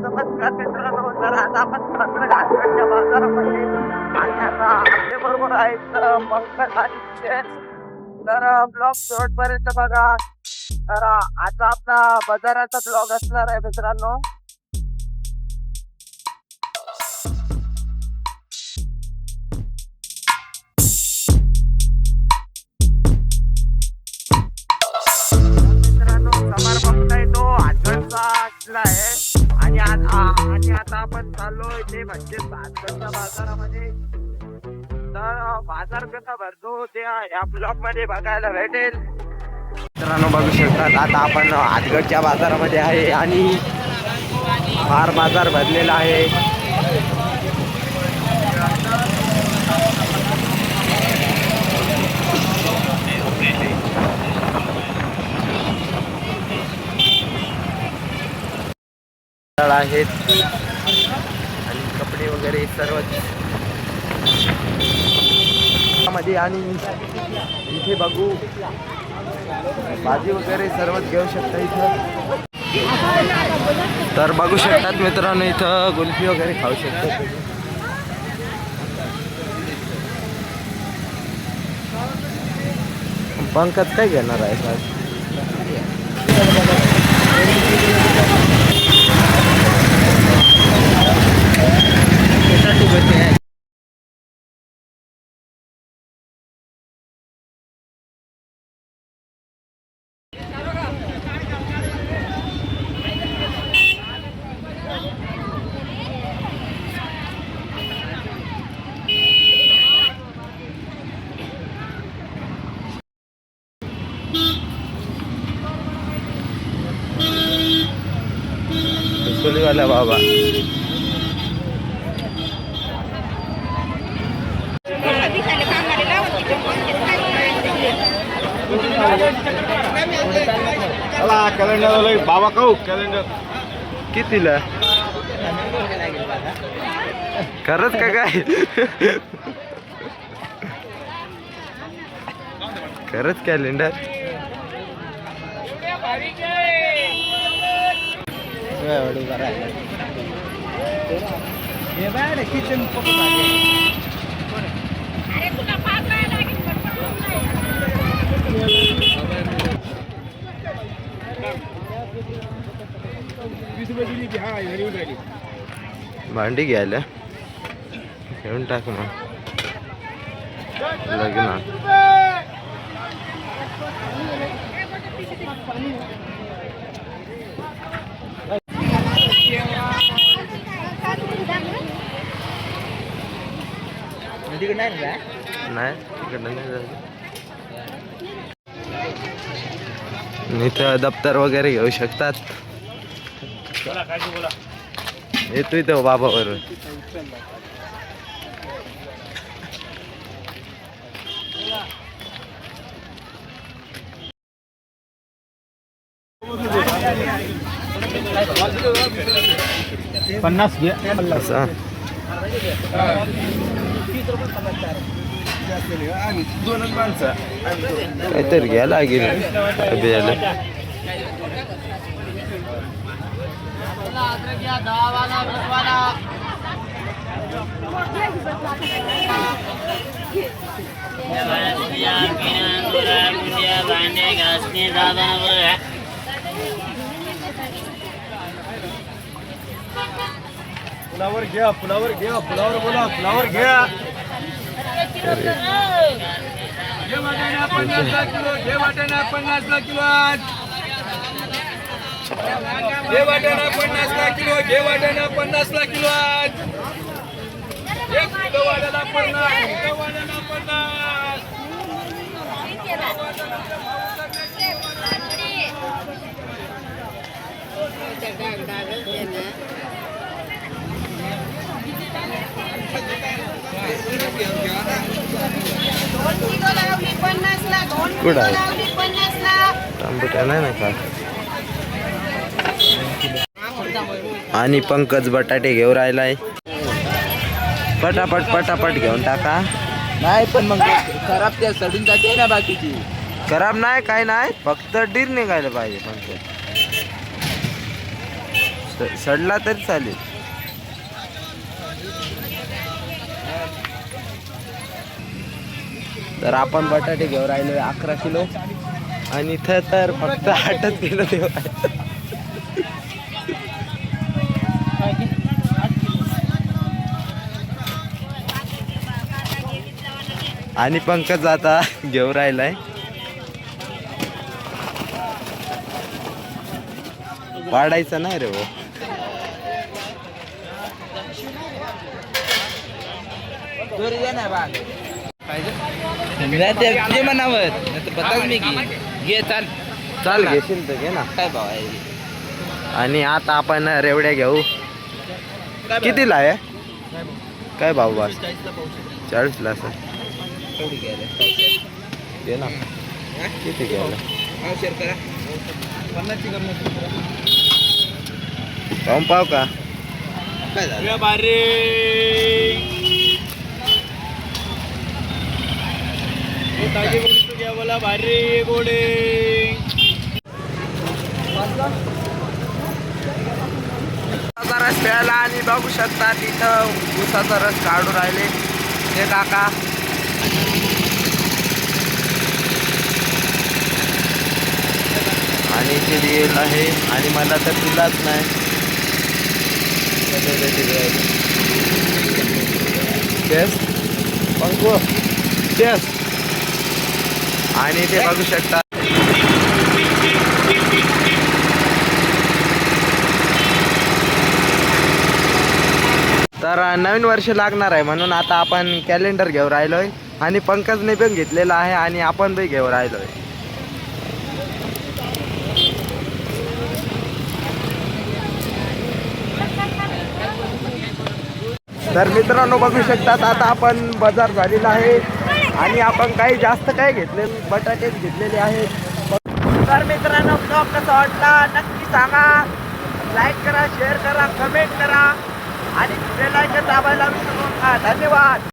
नमस्कार मित्रांनो, तर आज आपण घाटच्या बाजारामध्ये आणि आता आपल्या बरोबर आहेत पंकज आणि शेठ. तर ब्लॉग शेवटपर्यंत बघा. तर आता आपला बाजाराचा ब्लॉग असणार आहे मित्रांनो. मित्रांनो समोर बघताय तो आजचा असला आहे आणि आता आपण चाललोय ते म्हणजे भातगडच्या बाजारामध्ये. तर बाजार कसा भरतो ते या ब्लॉग मध्ये बघायला भेटेल. मित्रांनो बघू शकतात आता आपण आजगडच्या बाजारामध्ये आहे आणि फार बाजार भरलेला आहे. आहेत आणि कपडे वगैरे सर्व मध्ये आणि इथे बघू भाजी वगैरे सर्वच घेऊ शकता इथं. तर बघू शकतात मित्रांनो इथं कुल्फी वगैरे खाऊ शकतात. पंकज काय घेणार आहे सर? वाला बाबा कॅलेंडर बाबा कहू कॅलेंडर कितीला खरंच का काय? खरंच कॅलेंडर किचन भांडी घ्यायला घेऊन टाक मग लग्न. नाही तिकडं नाही जायचं. इथं दप्तर वगैरे घेऊ शकतात. येतो इथं बाबा बरोबर. पन्नास घे असं दोनच माणसं काहीतरी घ्यायला लागेल. फुलावर घ्या फुलावर घ्या फुलावर बोला फुलावर घ्या. घे वाटाणा 50 किलो घे वाटाणा 50 किलो घे वाटाणा 50 किलो घे वाटाणा 50 किलो 1 किलो वाटाणा 50 किलो वाटाणा 50. कुठं आहे तांबट्या नाही ना का. आणि पंकज बटाटे घेऊन राहिलाय. पटापट पटापट घेऊन टाका. नाही पण मग खराब त्या सडून जाते ना बाकीची. खराब नाही काय नाही, फक्त डीर निघायला पाहिजे. पण सडला तरी चालेल. तर आपण बटाटे घेऊन राहिलो 11 किलो आणि इथं तर फक्त 8 किलो देऊ. आणि पंकज आता घेऊन राहिलाय. वाढायचं नाही रे. चाल घेशील तर घे ना. काय भाव आहे. आणि आता आपण रेवड्या घेऊ. कितीला आहे काय भाव बस? 40ला सर. घे ना. किती घ्यायला पाहून पाव का काय झालं बारे. ताजे गोडी घ्या बोला भारी गोडे. रस प्यायला आणि बघू शकता तिथं ऊसाचा रस काढून राहिले ते काका. आणि ते दिलेलं आहे आणि मला तर दिलाच नाही. पंकू आणि ते बघू शकता. तर नवीन वर्ष लागणार आहे म्हणून आता आपण कॅलेंडर घेऊन राहिलोय आणि पंकजने पण घेतलेला आहे आणि आपण पण घेऊन राहिलोय. तर मित्रांनो बघू शकतात आता आपण बाजार झालेला आहे आणि आपण काही जास्त काय घेतले बटाटे घेतलेले आहेत. तर मित्रांनो ब्लॉग कसा वाटला नक्की सांगा. लाईक करा, शेअर करा, कमेंट करा आणि बेल आयकॉन दाबायला विसरू नका. धन्यवाद.